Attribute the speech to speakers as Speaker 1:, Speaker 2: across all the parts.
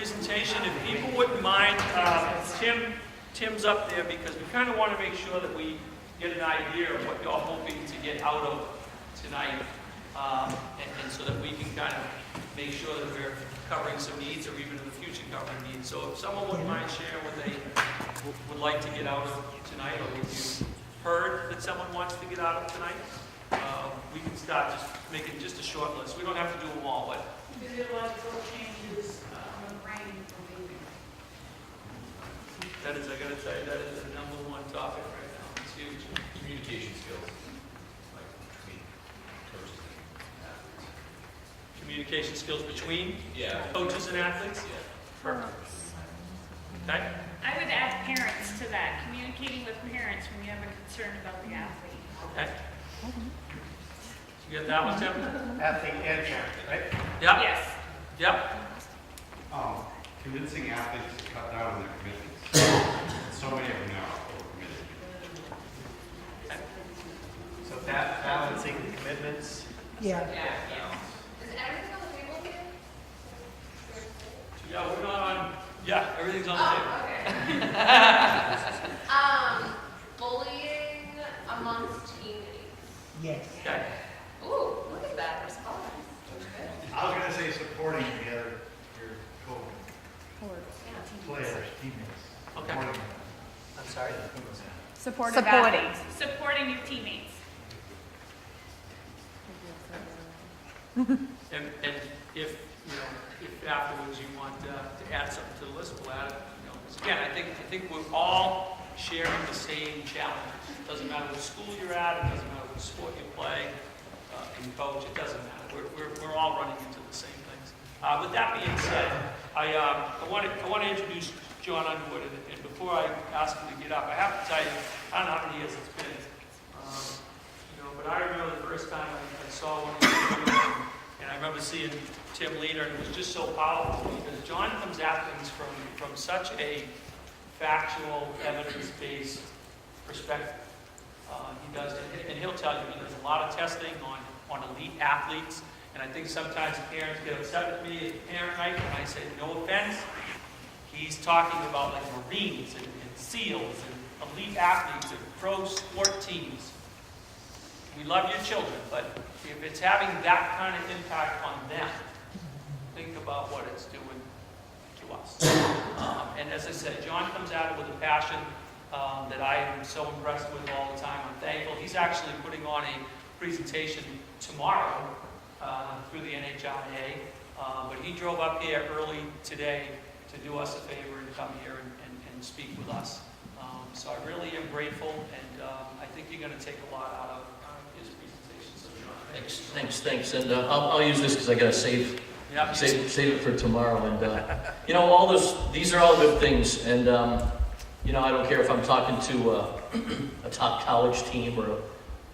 Speaker 1: presentation. If people wouldn't mind, Tim's up there because we kind of want to make sure that we get an idea of what you're hoping to get out of tonight, and so that we can kind of make sure that we're covering some needs, or even in the future covering needs. So if someone wouldn't mind sharing what they would like to get out of tonight, or if you heard that someone wants to get out of tonight, we can start just making just a short list. We don't have to do them all, but
Speaker 2: Physiological changes on the brain from baby.
Speaker 1: that is, I gotta tell you, that is the number one topic right now. It's huge.
Speaker 3: Communication skills, like between coaches and athletes.
Speaker 1: Communication skills between
Speaker 3: Yeah.
Speaker 1: coaches and athletes.
Speaker 3: Yeah.
Speaker 1: Perfect. Okay?
Speaker 4: I would add parents to that, communicating with parents when you have a concern about the athlete.
Speaker 1: Okay. You get that one, Tim?
Speaker 5: Athlete and parent, right?
Speaker 1: Yep.
Speaker 4: Yes.
Speaker 1: Yep.
Speaker 6: Convincing athletes to cut down on their commitments. So many of them now are overcommitted.
Speaker 5: So balancing the commitments.
Speaker 7: Yeah.
Speaker 2: Is everything on the table here?
Speaker 1: Yeah, we're not on, yeah, everything's on the table.
Speaker 2: Okay. Bullying amongst teammates.
Speaker 7: Yes.
Speaker 1: Okay.
Speaker 2: Ooh, look at that response.
Speaker 5: I was gonna say supporting the other, your co-players, teammates.
Speaker 1: Okay.
Speaker 5: Supporting them.
Speaker 7: I'm sorry?
Speaker 4: Supporting athletes. Supporting your teammates.
Speaker 1: And if, if afterwards you want to add something to the list, we'll add it. 'Cause again, I think we're all sharing the same challenge. It doesn't matter what school you're at, it doesn't matter what sport you play, and coach, it doesn't matter. We're all running into the same things. With that being said, I want to introduce John Underwood, and before I ask him to get up, I have to tell you, I don't know how many years it's been, but I remember the first time I saw one of these, and I remember seeing Tim Leader, and it was just so powerful because John comes at things from such a factual, evidence-based perspective. He does, and he'll tell you, he does a lot of testing on elite athletes, and I think sometimes parents get upset with me as a parent, right, when I say, no offense, he's talking about like Marines and SEALs and elite athletes and pro sport teams. We love your children, but if it's having that kind of impact on them, think about what it's doing to us. And as I said, John comes at it with a passion that I am so impressed with all the time. I'm thankful. He's actually putting on a presentation tomorrow through the NHIA, but he drove up here early today to do us a favor and come here and speak with us. So I really am grateful, and I think you're going to take a lot out of his presentation. So John,
Speaker 8: Thanks. And I'll use this because I got to save it for tomorrow. And all these are all good things. And I don't care if I'm talking to a top college team or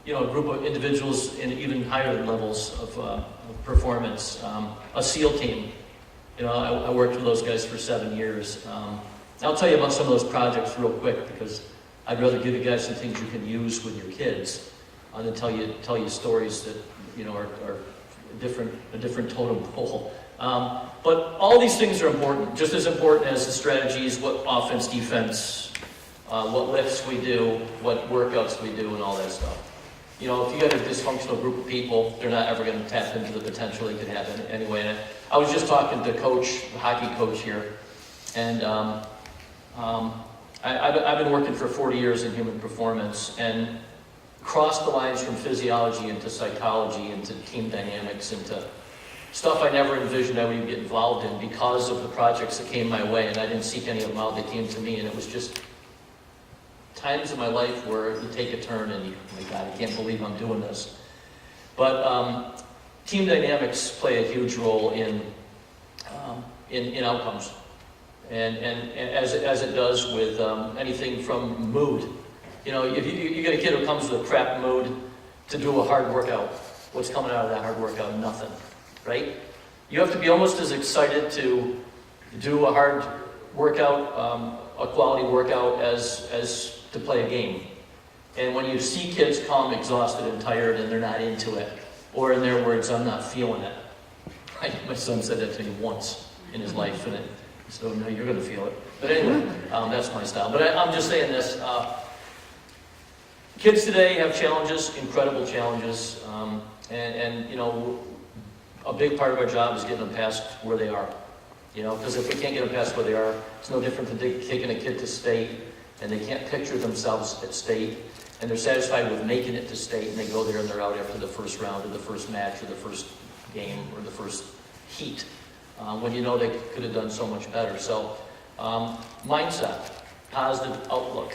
Speaker 8: a group of individuals in even higher levels of performance. A SEAL team. I worked with those guys for 7 years. I'll tell you about some of those projects real quick because I'd rather give you guys some things you can use with your kids than tell you stories that are a different totem pole. But all these things are important, just as important as the strategies, what offense, defense, what lifts we do, what workouts we do, and all that stuff. If you got a dysfunctional group of people, they're not ever going to tap into the potential they could have anyway. And I was just talking to coach, the hockey coach here, and I've been working for 40 years in human performance and crossed the lines from physiology into psychology, into team dynamics, into stuff I never envisioned I would even get involved in because of the projects that came my way, and I didn't seek any of them out, they came to me, and it was just times in my life where you take a turn and oh my God, I can't believe I'm doing this. But team dynamics play a huge role in outcomes, and as it does with anything from mood. If you get a kid who comes with a crap mood to do a hard workout, what's coming out of that hard workout? Nothing, right? You have to be almost as excited to do a hard workout, a quality workout, as to play a game. And when you see kids come exhausted and tired and they're not into it, or in their words, I'm not feeling it. Right? My son said that to me once in his life, and it So no, you're gonna feel it. But anyway, that's my style. But I'm just saying this, kids today have challenges, incredible challenges, and you know, a big part of our job is getting them past where they are. You know, because if we can't get them past where they are, it's no different than taking a kid to state, and they can't picture themselves at state, and they're satisfied with making it to state, and they go there and they're out after the first round, or the first match, or the first game, or the first heat, when you know they could have done so much better. So, mindset, positive outlook.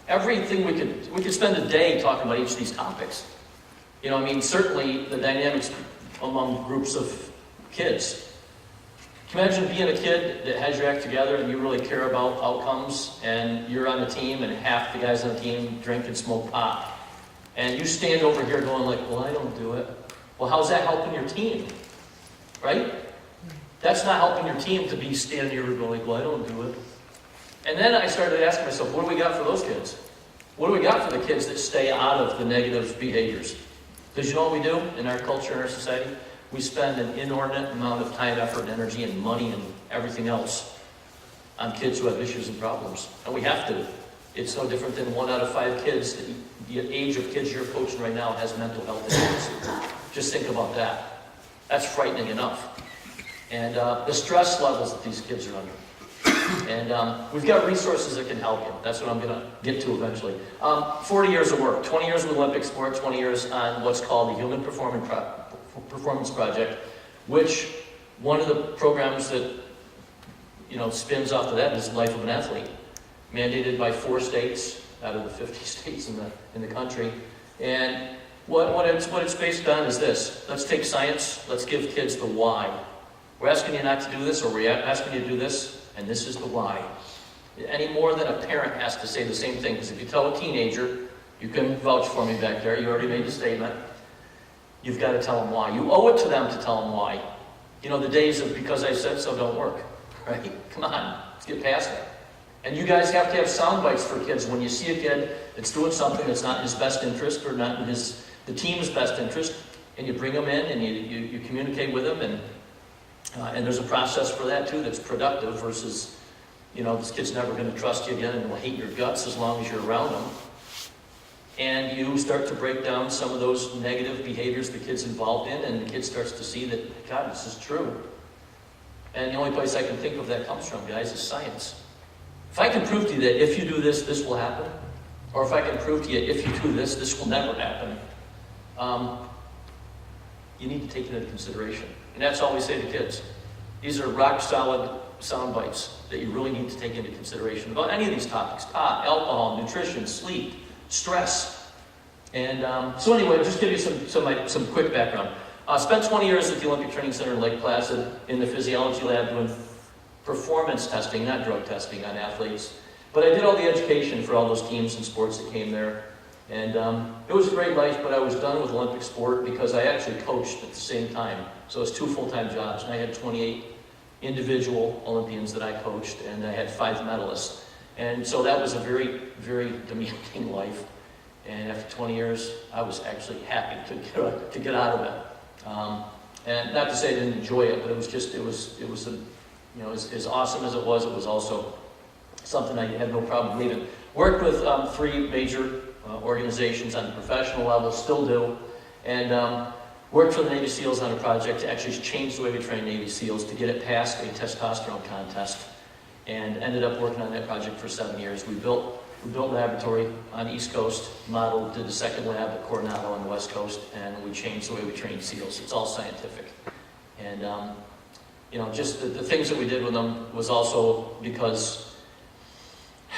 Speaker 8: Everything we could spend a day talking about each of these topics. You know, I mean, certainly the dynamics among groups of kids. Can you imagine being a kid that has your act together and you really care about outcomes, and you're on a team and half the guys on the team drink and smoke pot, and you stand over here going like, well, I don't do it. Well, how's that helping your team? Right? That's not helping your team to be standing here going like, well, I don't do it. And then I started asking myself, what do we got for those kids? What do we got for the kids that stay out of the negative behaviors? Because you know what we do in our culture, in our society? We spend an inordinate amount of time, effort, energy, and money, and everything else on kids who have issues and problems. And we have to. It's no different than 1 out of 5 kids, the age of kids you're coaching right now, has mental health issues. Just think about that. That's frightening enough. And the stress levels that these kids are under. And we've got resources that can help you. That's what I'm going to get to eventually. 40 years of work, 20 years with Olympic sport, 20 years on what's called the Human Performance Project, which one of the programs that, you know, spins off of that is Life of an Athlete, mandated by 4 states out of the 50 states in the country. And what it's based on is this. Let's take science, let's give kids the why. We're asking you not to do this, or we're asking you to do this, and this is the why. Any more than a parent has to say the same thing, because if you tell a teenager, you can vouch for me back there, you already made the statement, you've got to tell them why. You owe it to them to tell them why. You know, the days of because I said so don't work, right? Come on, let's get past that. And you guys have to have sound bites for kids. When you see a kid that's doing something that's not in his best interest, or not in the team's best interest, and you bring them in and you communicate with them, and there's a process for that too that's productive versus, you know, this kid's never going to trust you again and will hate your guts as long as you're around them. And you start to break down some of those negative behaviors the kid's involved in, and the kid starts to see that, God, this is true. And the only place I can think of that comes from, guys, is science. If I can prove to you that if you do this, this will happen, or if I can prove to you if you do this, this will never happen, you need to take it into consideration. And that's all we say to kids. These are rock solid sound bites that you really need to take into consideration about any of these topics: pot, alcohol, nutrition, sleep, stress. And so anyway, just give you some quick background. Spent 20 years at the Olympic Training Center in Lake Placid in the physiology lab doing performance testing, not drug testing, on athletes. But I did all the education for all those teams and sports that came there. And it was a great life, but I was done with Olympic sport because I actually coached at the same time. So it was 2 full-time jobs, and I had 28 individual Olympians that I coached, and I had 5 medalists. And so that was a very, very demanding life. And after 20 years, I was actually happy to get out of it. And not to say I didn't enjoy it, but it was as awesome as it was also something I had no problem leaving. Worked with 3 major organizations on the professional level, still do, and worked for the Navy SEALs on a project to actually change the way we train Navy SEALs to get it past a testosterone contest, and ended up working on that project for 7 years. We built a laboratory on the East Coast, modeled, did the second lab at Coronado on the West Coast, and we changed the way we train SEALs. It's all scientific. And just the things that we did with them was also because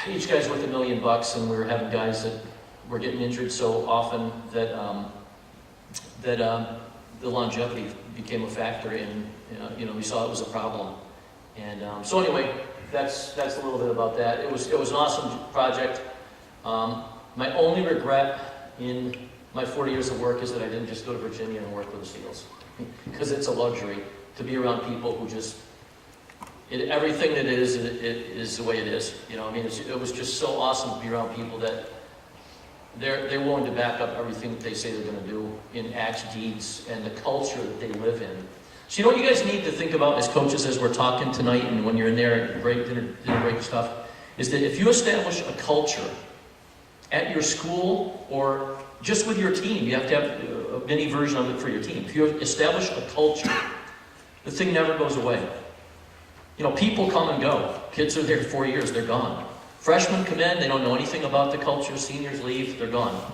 Speaker 8: each guy's worth $1 million, and we were having guys that were getting injured so often that the longevity became a factor, and we saw it was a problem. And so anyway, that's a little bit about that. It was an awesome project. My only regret in my 40 years of work is that I didn't just go to Virginia and work with the SEALs, because it's a luxury to be around people who just everything that it is the way it is. It was just so awesome to be around people that they're willing to back up everything that they say they're going to do in acts, deeds, and the culture that they live in. So you know what you guys need to think about as coaches as we're talking tonight and when you're in there at break, dinner break and stuff, is that if you establish a culture at your school or just with your team, you have to have a mini version of it for your team. If you establish a culture, the thing never goes away. You know, people come and go. Kids are there 4 years, they're gone. Freshmen come in, they don't know anything about the culture. Seniors leave, they're gone.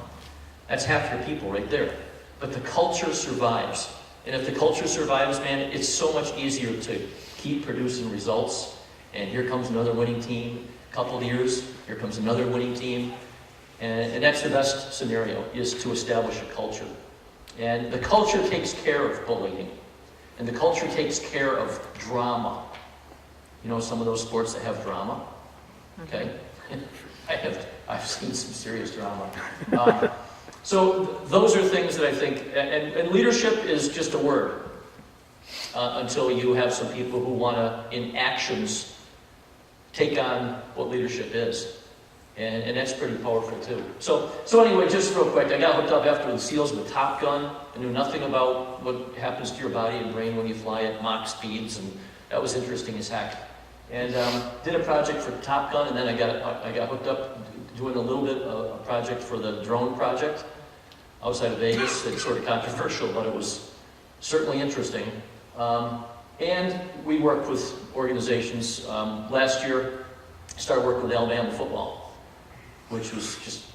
Speaker 8: That's half your people right there. But the culture survives. And if the culture survives, man, it's so much easier to keep producing results. And here comes another winning team. A couple of years, here comes another winning team. And that's the best scenario, is to establish a culture. And the culture takes care of bullying. And the culture takes care of drama. You know, some of those sports that have drama, okay? I've seen some serious drama. So those are things that I think, and leadership is just a word until you have some people who want to, in actions, take on what leadership is. And that's pretty powerful too. So anyway, just real quick, I got hooked up after the SEALs with Top Gun. I knew nothing about what happens to your body and brain when you fly at Mach speeds, and that was interesting as heck. And did a project for Top Gun, and then I got hooked up doing a little bit of a project for the drone project outside of Vegas. It's sort of controversial, but it was certainly interesting. And we worked with organizations. Last year, I started working with Alabama football, which was just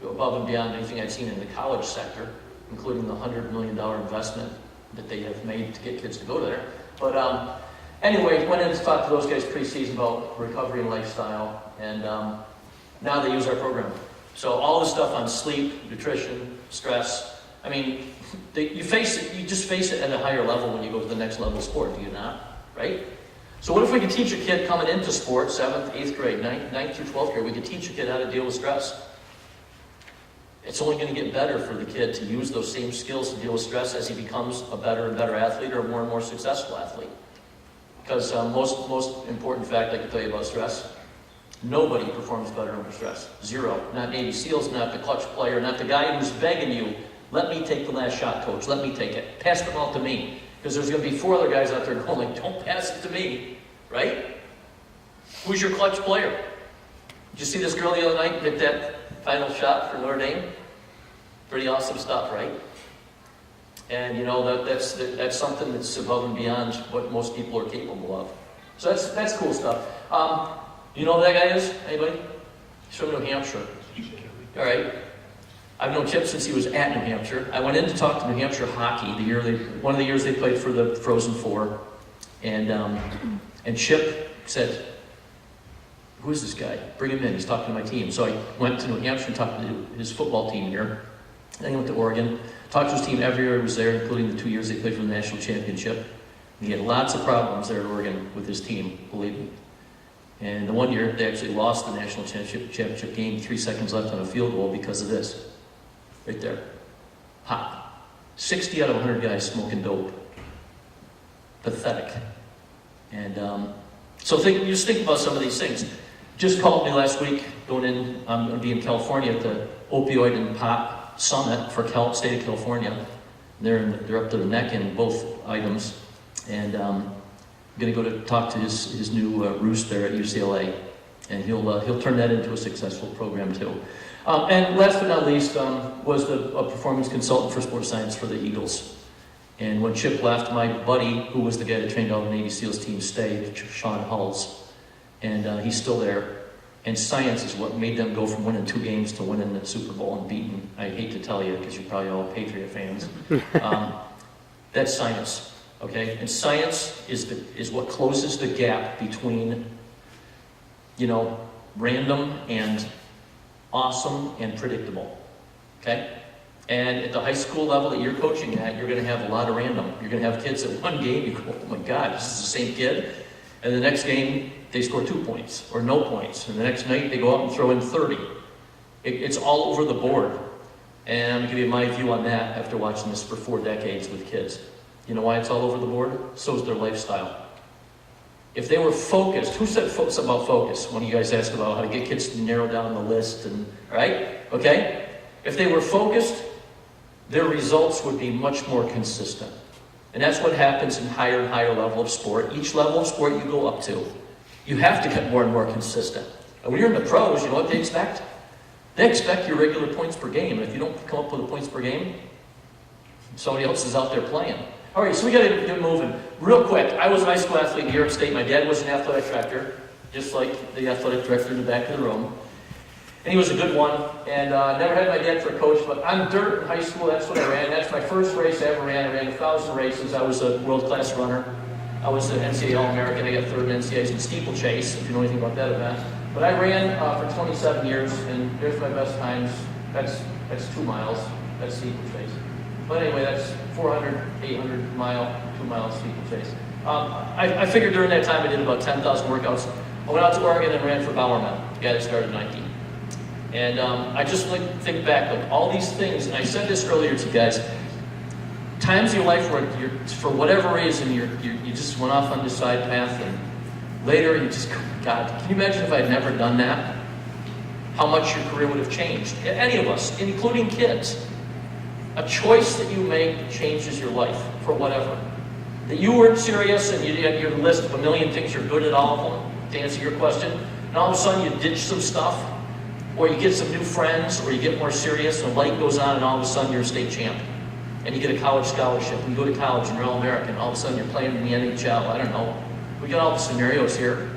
Speaker 8: above and beyond anything I'd seen in the college sector, including the $100 million investment that they have made to get kids to go there. But anyway, went in to talk to those guys pre-season about recovery and lifestyle, and now they use our program. So all the stuff on sleep, nutrition, stress, I mean, you just face it at a higher level when you go to the next level of sport, do you not? Right? So what if we could teach a kid coming into sport, 7th, 8th grade, 9th through 12th grade, we could teach a kid how to deal with stress. It's only going to get better for the kid to use those same skills to deal with stress as he becomes a better and better athlete or a more and more successful athlete. Because most important fact I can tell you about stress, nobody performs better under stress. Zero. Not Navy SEALs, not the clutch player, not the guy who's begging you, let me take the last shot, coach, let me take it. Pass the ball to me. Because there's going to be 4 other guys out there going like, don't pass it to me, right? Who's your clutch player? Did you see this girl the other night hit that final shot for Notre Dame? Pretty awesome stuff, right? And you know, that's something that's above and beyond what most people are capable of. So that's cool stuff. You know who that guy is? Anybody? He's from New Hampshire. All right. I've known Chip since he was at New Hampshire. I went in to talk to New Hampshire hockey one of the years they played for the Frozen Four, and Chip said, "Who is this guy? Bring him in. He's talking to my team." So I went to New Hampshire and talked to his football team here. Then he went to Oregon, talked to his team every year he was there, including the 2 years they played for the national championship. And he had lots of problems there at Oregon with his team, believe me. And the 1 year they actually lost the national championship game, 3 seconds left on a field goal because of this. Right there. Hot. 60 out of 100 guys smoking dope. Pathetic. And so just think about some of these things. Just called me last week, going in, I'm going to be in California at the Opioid and Pot Summit for state of California. They're up to the neck in both items. And I'm going to go to talk to his new roost there at UCLA. And he'll turn that into a successful program too. And last but not least, was a performance consultant for sports science for the Eagles. And when Chip left, my buddy, who was the guy that trained all the Navy SEALs team, stayed, Sean Hulls. And he's still there. And science is what made them go from winning 2 games to winning the Super Bowl and beating, I hate to tell you, because you're probably all Patriot fans. That's science, okay? And science is what closes the gap between, random and awesome and predictable, okay? And at the high school level that you're coaching at, you're going to have a lot of random. You're going to have kids at one game, you go, oh my God, this is the same kid. And the next game, they score 2 points or no points. And the next night, they go out and throw in 30. It's all over the board. And I'm going to give you my view on that after watching this for 4 decades with kids. You know why it's all over the board? So is their lifestyle. If they were focused, who said something about focus? One of you guys asked about how to get kids to narrow down the list, and right? Okay? If they were focused, their results would be much more consistent. And that's what happens in higher and higher level of sport. Each level of sport you go up to, you have to get more and more consistent. And when you're in the pros, you know what they expect? They expect your regular points per game. And if you don't come up with the points per game, somebody else is out there playing. All right, so we got to get moving. Real quick, I was a high school athlete in New York State. My dad was an athletic director, just like the athletic director in the back of the room. And he was a good one. And never had my dad for a coach, but on dirt in high school, that's what I ran. That's my first race I ever ran. I ran 1,000 races. I was a world-class runner. I was an NCAA All-American. I got third in NCAAs in steeplechase, if you know anything about that event. But I ran for 27 years, and there's my best times. That's 2 miles. That's steeplechase. But anyway, that's 400, 800 mile, 2 mile steeplechase. I figured during that time I did about 10,000 workouts. I went out to Oregon and ran for Bowerman, the guy that started Nike. And I just think back, like all these things, and I said this earlier to you guys, times in your life where you're, for whatever reason, you just went off on the side path, and later you just go, God, can you imagine if I had never done that? How much your career would have changed. Any of us, including kids. A choice that you make changes your life for whatever. That you weren't serious and you had your list of a million things you're good at, all of them, to answer your question, and all of a sudden you ditch some stuff, or you get some new friends, or you get more serious, and the light goes on, and all of a sudden you're a state champ. And you get a college scholarship, and you go to college, and you're All-American, all of a sudden you're playing in the NHL, I don't know. We got all the scenarios here.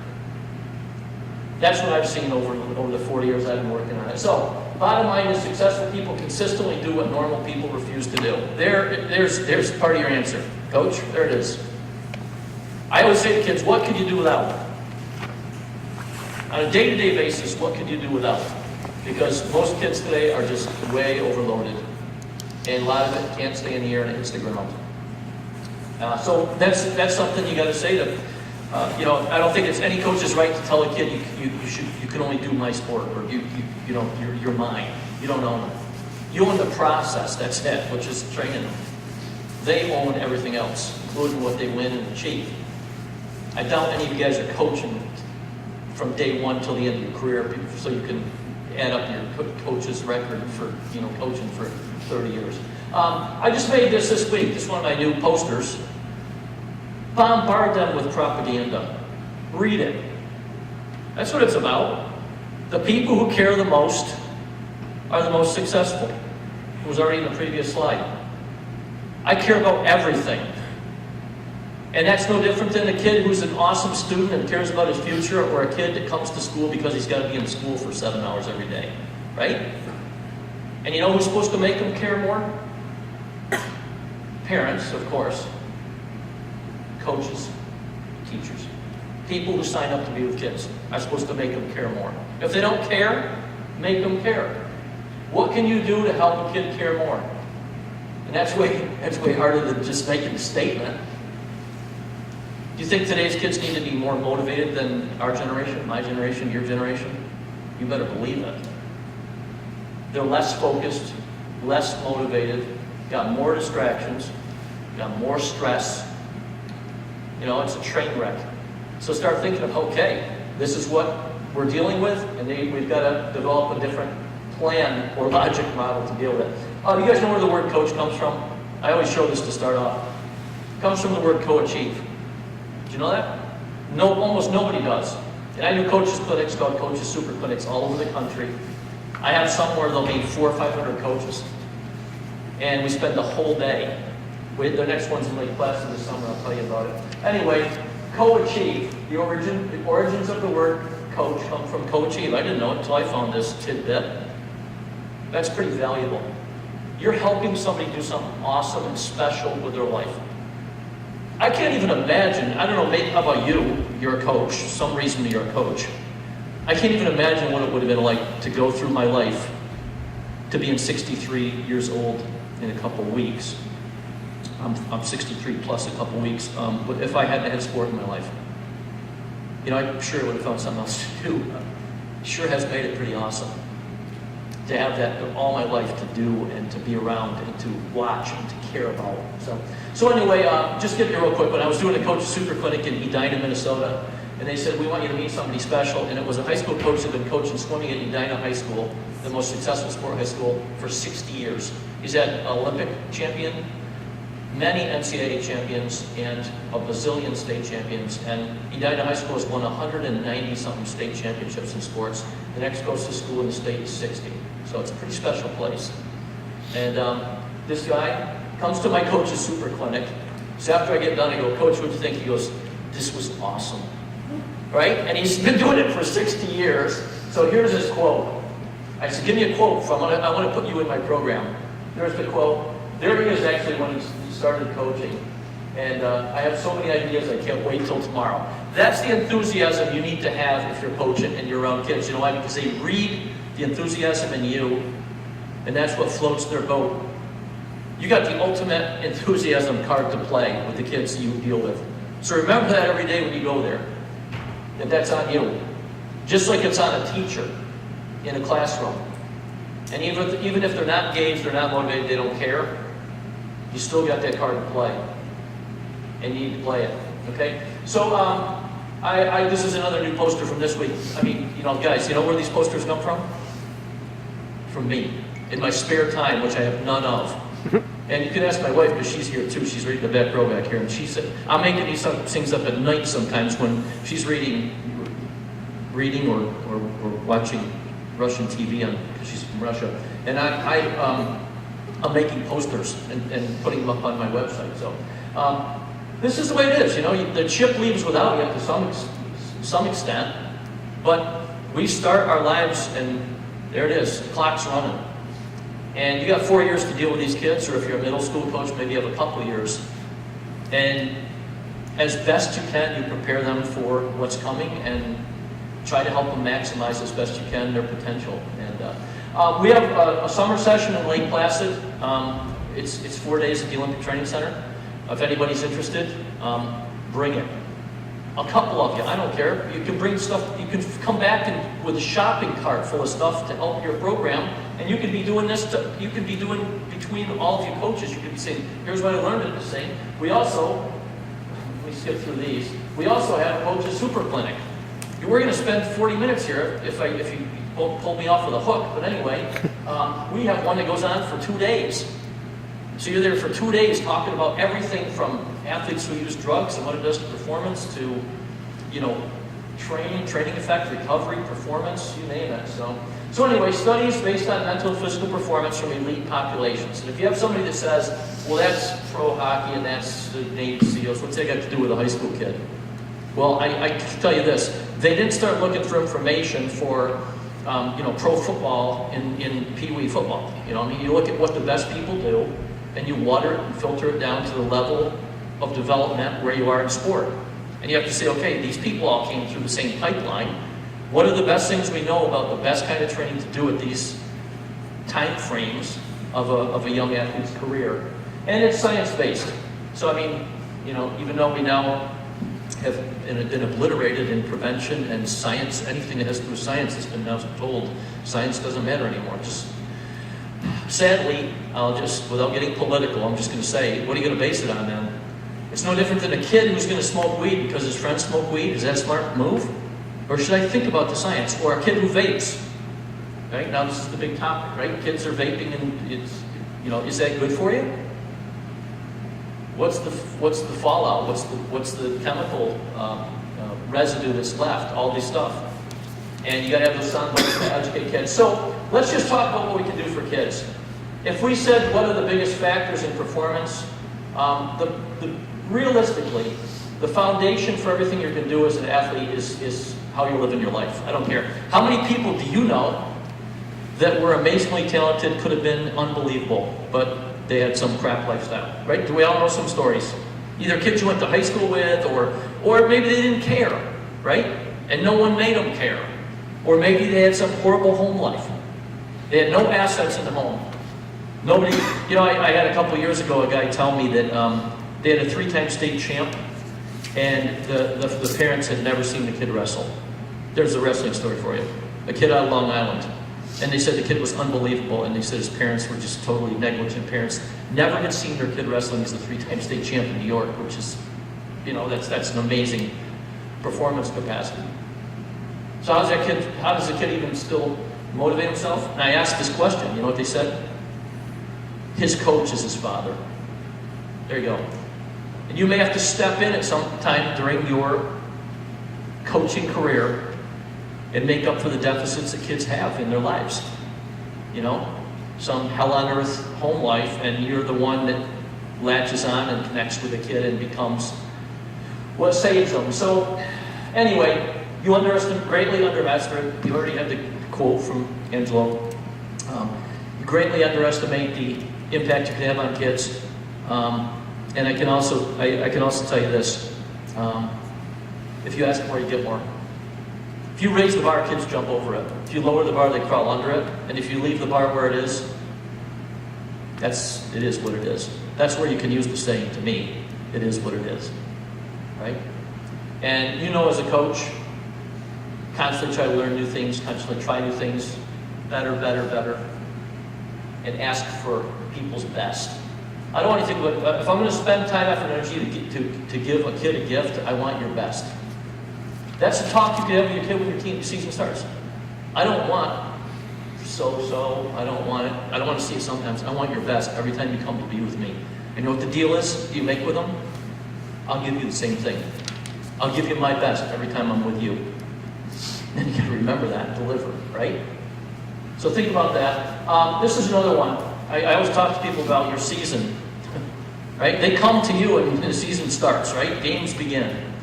Speaker 8: That's what I've seen over the 40 years I've been working on it. So, bottom line is successful people consistently do what normal people refuse to do. There's part of your answer. Coach, there it is. I always say to kids, what could you do without? On a day-to-day basis, what could you do without? Because most kids today are just way overloaded. And a lot of it can't stay in the air and it hits the ground. So that's something you got to say to I don't think it's any coach's right to tell a kid you can only do my sport, or you're mine. You don't own them. You own the process. That's it, which is training them. They own everything else, including what they win and achieve. I doubt any of you guys are coaching from day one till the end of your career, so you can add up your coach's record for coaching for 30 years. I just made this week. This is one of my new posters. Bombard them with propaganda. Read it. That's what it's about. The people who care the most are the most successful. It was already in the previous slide. I care about everything. And that's no different than a kid who's an awesome student and cares about his future, or a kid that comes to school because he's got to be in school for 7 hours every day. Right? And you know who's supposed to make them care more? Parents, of course. Coaches, teachers, people who sign up to be with kids are supposed to make them care more. If they don't care, make them care. What can you do to help a kid care more? And that's way harder than just making a statement. Do you think today's kids need to be more motivated than our generation, my generation, your generation? You better believe it. They're less focused, less motivated, got more distractions, got more stress. It's a train wreck. So start thinking of, okay, this is what we're dealing with, and we've got to develop a different plan or logic model to deal with it. You guys know where the word coach comes from? I always show this to start off. It comes from the word co-achieve. Do you know that? No, almost nobody does. And I do coaches clinics called Coaches Super Clinics all over the country. I have somewhere there'll be 400 or 500 coaches. And we spend the whole day. The next one's in Lake Placid this summer, I'll tell you about it. Anyway, co-achieve. The origins of the word coach come from co-achieve. I didn't know it until I found this tidbit. That's pretty valuable. You're helping somebody do something awesome and special with their life. I can't even imagine, I don't know, maybe, how about you? You're a coach, some reason you're a coach. I can't even imagine what it would have been like to go through my life to being 63 years old in a couple weeks. I'm 63 plus a couple weeks. But if I hadn't had sport in my life, I'm sure I would have found something else to do. Sure has made it pretty awesome to have that all my life to do and to be around and to watch and to care about. So anyway, just get there real quick. When I was doing a Coaches Super Clinic in Edina, Minnesota, and they said, we want you to meet somebody special, and it was a high school coach that had been coaching swimming at Edina High School, the most successful sport high school, for 60 years. He's an Olympic champion, many NCAA champions and a bazillion state champions. And Edina High School has won 190-something state championships in sports. The next closest school in the state is 60. So it's a pretty special place. And this guy comes to my coach's super clinic. So after I get done, I go, Coach, what do you think? He goes, this was awesome. Right? And he's been doing it for 60 years. So here's his quote. I said, give me a quote from, I want to put you in my program. There's the quote. There he is actually when he started coaching. And I have so many ideas, I can't wait till tomorrow. That's the enthusiasm you need to have if you're coaching and you're around kids. You know why? Because they read the enthusiasm in you, and that's what floats their boat. You got the ultimate enthusiasm card to play with the kids you deal with. So remember that every day when you go there. That that's on you. Just like it's on a teacher in a classroom. And even if they're not engaged, they're not motivated, they don't care, you still got that card to play. And you need to play it. Okay? So this is another new poster from this week. I mean, you know, guys, you know where these posters come from? From me. In my spare time, which I have none of. And you can ask my wife, because she's here too. She's reading the back row back here. And she said, I'm making these things up at night sometimes when she's reading or watching Russian TV because she's from Russia. And I'm making posters and putting them up on my website. So this is the way it is. You know, the chip leaves without you to some extent. But we start our lives, and there it is. The clock's running. And you got 4 years to deal with these kids, or if you're a middle school coach, maybe you have a couple years. And as best you can, you prepare them for what's coming and try to help them maximize as best you can their potential. And we have a summer session in Lake Placid. It's 4 days at the Olympic Training Center. If anybody's interested, bring it. A couple of you, I don't care. You can bring stuff, you can come back with a shopping cart full of stuff to help your program, and you can be doing this, you can be doing between all of you coaches, you could be saying, here's what I learned at this thing. We also, let me skip through these, we also have a coach's super clinic. We're going to spend 40 minutes here if you pull me off with a hook, but anyway, we have one that goes on for 2 days. So you're there for 2 days talking about everything from athletes who use drugs and what it does to performance to, you know, training effect, recovery, performance, you name it. So anyway, studies based on mental and physical performance from elite populations. And if you have somebody that says, well, that's pro hockey and that's the Navy SEALs, what's that got to do with a high school kid? Well, I can tell you this. They didn't start looking for information for, you know, pro football in Pee Wee football. You know, I mean, you look at what the best people do, and you water it and filter it down to the level of development where you are in sport. And you have to say, okay, these people all came through the same pipeline. What are the best things we know about the best kind of training to do at these time frames of a young athlete's career? And it's science-based. So, I mean, you know, even though we now have been obliterated in prevention and science, anything that has to do with science has been now told science doesn't matter anymore. Just sadly, I'll just, without getting political, I'm just going to say, what are you going to base it on then? It's no different than a kid who's going to smoke weed because his friends smoke weed. Is that a smart move? Or should I think about the science? Or a kid who vapes. Right? Now this is the big topic, right? Kids are vaping and it's, you know, is that good for you? What's the fallout? What's the chemical residue that's left? All this stuff. And you got to have those sound bites to educate kids. So let's just talk about what we can do for kids. If we said what are the biggest factors in performance, realistically, the foundation for everything you can do as an athlete is how you live in your life. I don't care. How many people do you know that were amazingly talented, could have been unbelievable, but they had some crap lifestyle, right? Do we all know some stories? Either kids you went to high school with, or maybe they didn't care, right? And no one made them care. Or maybe they had some horrible home life. They had no assets in the home. Nobody, you know, I had a couple years ago a guy tell me that they had a 3-time state champ, and the parents had never seen the kid wrestle. There's a wrestling story for you. A kid out of Long Island. And they said the kid was unbelievable, and they said his parents were just totally negligent parents. Never had seen their kid wrestling as a 3-time state champ in New York, which is, you know, that's an amazing performance capacity. So how does a kid even still motivate himself? And I asked this question, you know what they said? His coach is his father. There you go. And you may have to step in at some time during your coaching career and make up for the deficits that kids have in their lives. You know, some hell on earth home life, and you're the one that latches on and connects with a kid and becomes what saves them. So anyway, you greatly underestimate, you already had the quote from Angelo, you greatly underestimate the impact you can have on kids. And I can also tell you this, if you ask more, you get more. If you raise the bar, kids jump over it. If you lower the bar, they crawl under it. And if you leave the bar where it is what it is. That's where you can use the saying, to me, it is what it is, right? And you know, as a coach, constantly try to learn new things, constantly try new things, better, and ask for people's best. I don't want anything but, if I'm going to spend time, effort, and energy to give a kid a gift, I want your best. That's the talk you can have with your kid when your team season starts. I don't want so-so, I don't want to see it sometimes. I want your best every time you come to be with me. And you know what the deal is you make with them? I'll give you the same thing. I'll give you my best every time I'm with you. And you got to remember that and deliver, right? So think about that. This is another one. I always talk to people about your season, right? They come to you and the season starts, right? Games begin.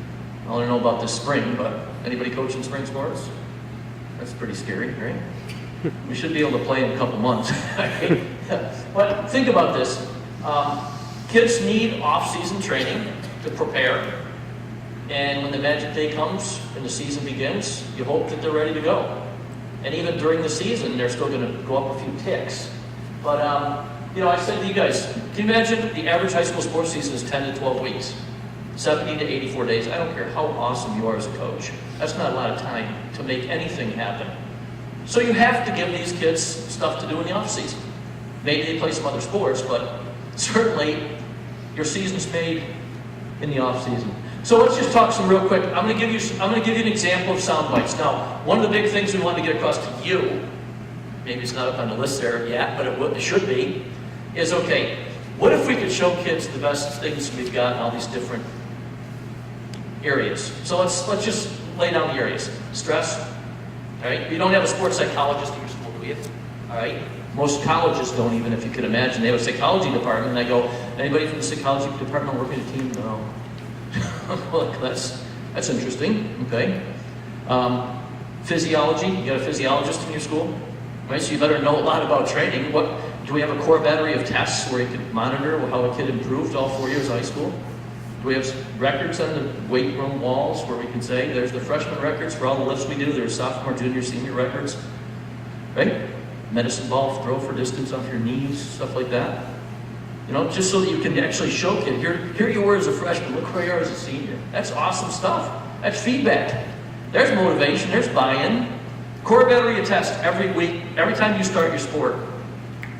Speaker 8: I don't know about this spring, but anybody coaching spring sports? That's pretty scary, right? We should be able to play in a couple months. But think about this. Kids need off-season training to prepare. And when the magic day comes and the season begins, you hope that they're ready to go. And even during the season, they're still going to go up a few ticks. But, I said to you guys, can you imagine the average high school sports season is 10 to 12 weeks? 70 to 84 days. I don't care how awesome you are as a coach. That's not a lot of time to make anything happen. So you have to give these kids stuff to do in the off season. Maybe they play some other sports, but certainly your season's made in the off season. So let's just talk some real quick. I'm going to give you an example of sound bites. Now, one of the big things we want to get across to you, maybe it's not up on the list there yet, but it should be, is okay, what if we could show kids the best things we've got in all these different areas? So let's just lay down the areas. Stress, all right? You don't have a sports psychologist in your school, do you? All right? Most colleges don't even, if you could imagine. They have a psychology department, and I go, anybody from the psychology department working a team? No. Well, that's interesting, okay? Physiology, you got a physiologist in your school? Right, so you better know a lot about training. Do we have a core battery of tests where you can monitor how a kid improved all 4 years of high school? Do we have records on the weight room walls where we can say, there's the freshman records for all the lifts we do, there's sophomore, junior, senior records, right? Medicine ball throw for distance off your knees, stuff like that. Just so that you can actually show kid, here you were as a freshman, look where you are as a senior. That's awesome stuff. That's feedback. There's motivation, there's buy-in. Core battery of test every week, every time you start your sport.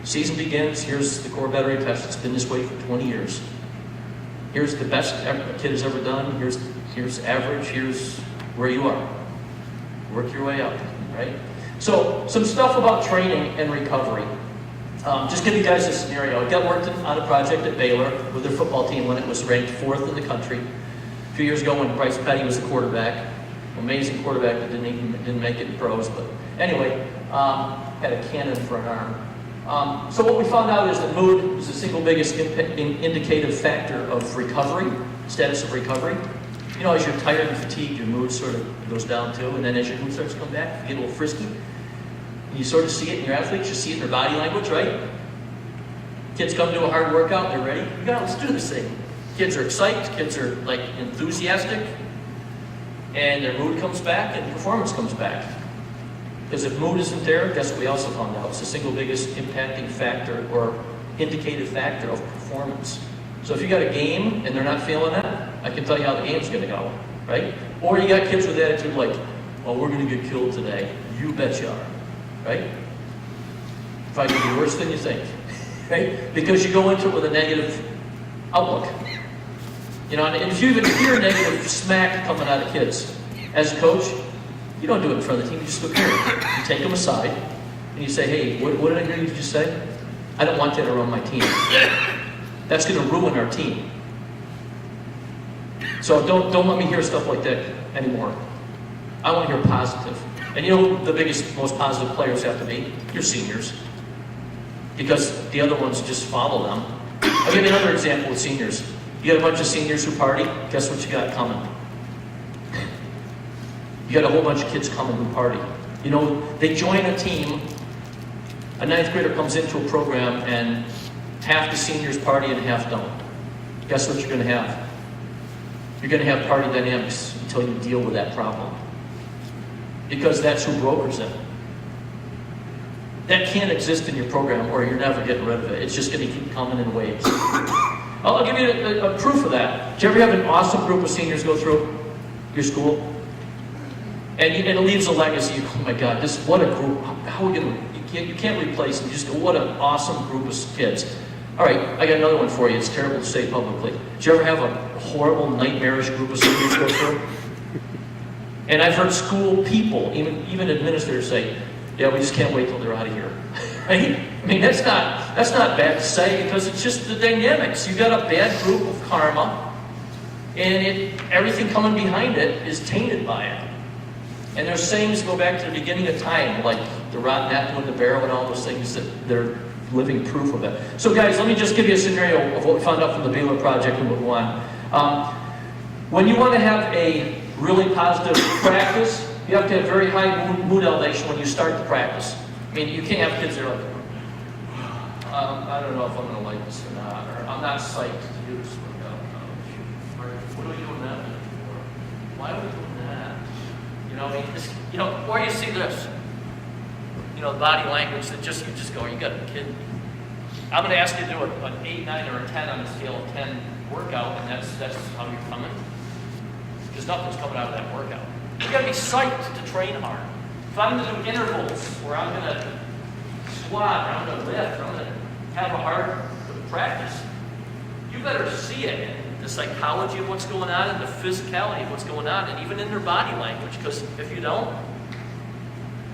Speaker 8: Season begins, here's the core battery test. It's been this way for 20 years. Here's the best a kid has ever done. Here's average, here's where you are. Work your way up, right? So, some stuff about training and recovery. Just give you guys a scenario. I got worked on a project at Baylor with their football team when it was ranked 4th in the country. A few years ago when Bryce Petty was the quarterback. Amazing quarterback that didn't make it in pros, but anyway, had a cannon for an arm. So what we found out is that mood is the single biggest indicative factor of recovery, status of recovery. As you're tired and fatigued, your mood sort of goes down too, and then as your mood starts to come back, you get a little frisky. You sort of see it in your athletes, you see it in their body language, right? Kids come to a hard workout, they're ready. Let's do this thing. Kids are excited, kids are enthusiastic, and their mood comes back and performance comes back. Because if mood isn't there, guess what we also found out? It's the single biggest impacting factor or indicative factor of performance. So if you got a game and they're not feeling that, I can tell you how the game's gonna go, right? Or you got kids with attitude like, oh, we're gonna get killed today. You bet you are, right? Probably gonna be worse than you think, right? Because you go into it with a negative outlook. And if you even hear negative smack coming out of kids, as a coach, you don't do it in front of the team, you just look here. You take them aside, and you say, hey, what did I hear you just say? I don't want that around my team. That's going to ruin our team. So don't let me hear stuff like that anymore. I want to hear positive. And you know who the biggest, most positive players have to be? Your seniors. Because the other ones just follow them. I'll give you another example with seniors. You got a bunch of seniors who party, guess what you got coming? You got a whole bunch of kids coming who party. You know, they join a team, a ninth grader comes into a program, and half the seniors party and half don't. Guess what you're going to have? You're going to have party dynamics until you deal with that problem. Because that's who brokers it. That can't exist in your program, or you're never getting rid of it. It's just going to keep coming in waves. I'll give you a proof of that. Did you ever have an awesome group of seniors go through your school? And it leaves a legacy. Oh my God, what a group. How are we going to, you can't replace them. You just go, what an awesome group of kids. All right, I got another one for you. It's terrible to say publicly. Did you ever have a horrible, nightmarish group of seniors go through? And I've heard school people, even administrators say, yeah, we just can't wait till they're out of here. Right? I mean, that's not bad to say, because it's just the dynamics. You've got a bad group of karma, and everything coming behind it is tainted by it. And there's sayings that go back to the beginning of time, like the rotten apple in the barrel and all those things, that they're living proof of it. So guys, let me just give you a scenario of what we found out from the Baylor Project and we'll go on. When you want to have a really positive practice, you have to have very high mood elevation when you start the practice. I mean, you can't have kids that are like, I don't know if I'm going to like this or not, or I'm not psyched to do this workout. Or what are we doing that for? Why are we doing that? You know, I mean, or you see this, body language that you just go, you got a kid. I'm going to ask you to do an 8, 9, or a 10 on a scale of 10 workout, and that's how you're coming. Because nothing's coming out of that workout. You got to be psyched to train hard. If I'm going to do intervals where I'm going to squat, or I'm going to lift, or I'm going to have a hard practice, you better see it in the psychology of what's going on and the physicality of what's going on, and even in their body language. Because if you don't,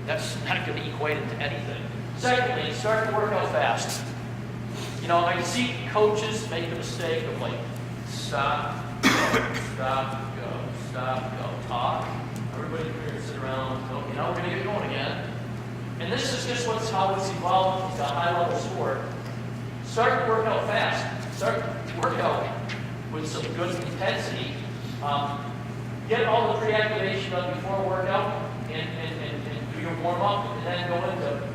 Speaker 8: that's not going to equate into anything. Secondly, start the workout fast. I see coaches make the mistake of like, stop, go, stop, go, stop, go, talk. Everybody here sit around, okay, now we're going to get going again. And this is just how it's evolved. It's a high-level sport. Start the workout fast. Start the workout with some good intensity. Get all the pre-activation done before a workout and do your warm-up, and then go into,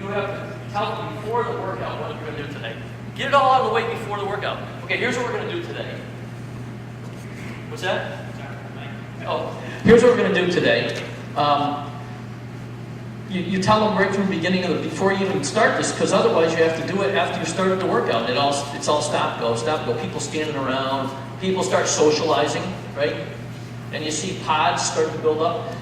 Speaker 8: you have to tell them before the workout what you're going to do today. Get it all out of the way before the workout. Okay, here's what we're going to do today. What's that? Oh, here's what we're going to do today. You tell them right from the beginning before you even start this, because otherwise you have to do it after you started the workout. It's all stop, go, stop, go. People standing around, people start socializing, right? And you see pods start to build up.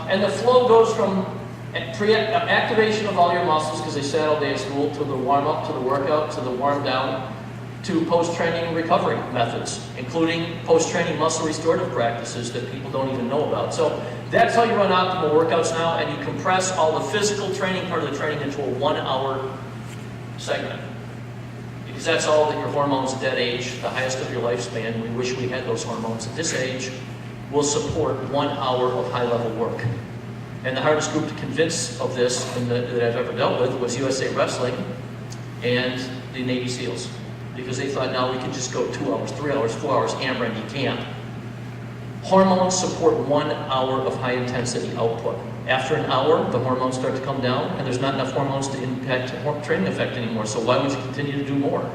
Speaker 8: And the flow goes from activation of all your muscles, because they sat all day at school, to the warm-up, to the workout, to the warm-down, to post-training recovery methods, including post-training muscle restorative practices that people don't even know about. So that's how you run optimal workouts now, and you compress all the physical training part of the training into a 1-hour segment. Because that's all that your hormones at that age, the highest of your lifespan, we wish we had those hormones at this age, will support 1 hour of high-level work. And the hardest group to convince of this that I've ever dealt with was USA Wrestling and the Navy SEALs. Because they thought, now we can just go 2 hours, 3 hours, 4 hours, hammering. You can't. Hormones support 1 hour of high-intensity output. After an hour, the hormones start to come down, and there's not enough hormones to impact training effect anymore. So why would you continue to do more?